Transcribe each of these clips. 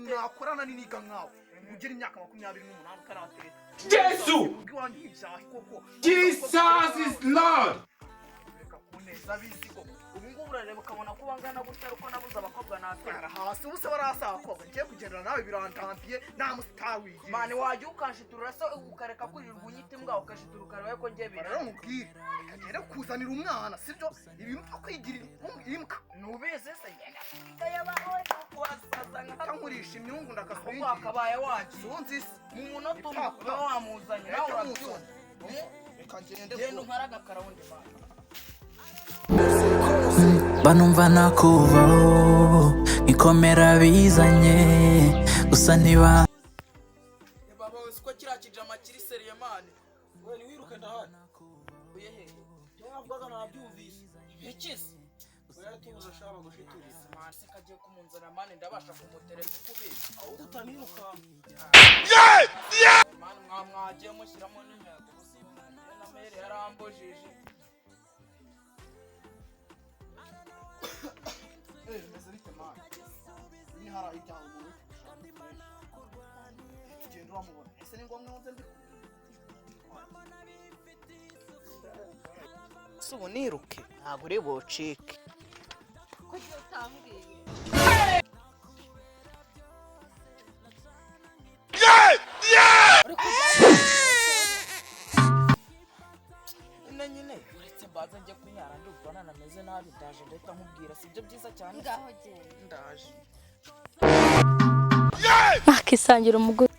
nakorana n'iniga nkawe ugira imyaka 28 utaratereta Jesus! Jesus is Lord! ubu ngubu urareba ukabona ko bangana gutya uko nabuze abakobwa natera hasi ubuse barasa abakobwa ngiye kugendera nawe birantambiye nta mustar wigiye mane wajya ukanshiturura so ukareka kwirirwa unyita imbwa ukashitura ukareba ko ngiye bira rero mubwire kagere kuzanira umwana sibyo ibimpa kwigira imbwa nubize se ngenda kayabaho kuwasaza nkamurisha imyungu ndakakubwira akabaye wacu sunzi mu munota umwe wamuzanye nawe urabyumva reka ngende nkaraga karawundi bana banumva nakuvaho ikomera bizanye gusa ntiba baba usiko kirakije amakiri seriye mane we ni wiruke ndahana uye he yavuga nabyumvise ikizi oya tubuza shaba gushituriza mane sikagiye kumunzana mane ndabasha kumutereka kubika aho utaniruka mane mwamwagiye mushyiramo n'intego na mere yarambojije meze bite mane ni hara ijyaho umuntu tugenda uramubona ese ni ngombwa nze mbi subu niruke ntabwo uri bucike kugira utambwiye nyine uretse mbaza njye kunyara ndumva nanameze nabi ndaje ndahita nkubwira sibyo byiza cyane ngaho genda ndaje akisangira umugore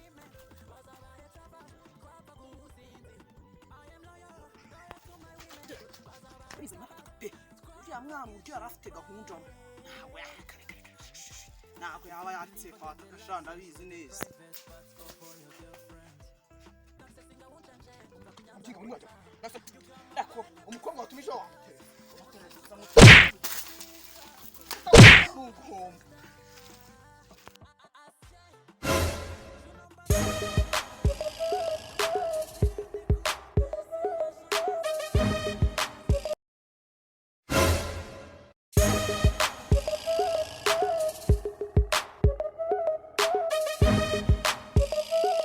uriya mwana ujya yarafite gahunda ntabwo yaba yatse fata gashanda abizi neza umukobwa watumije wamutera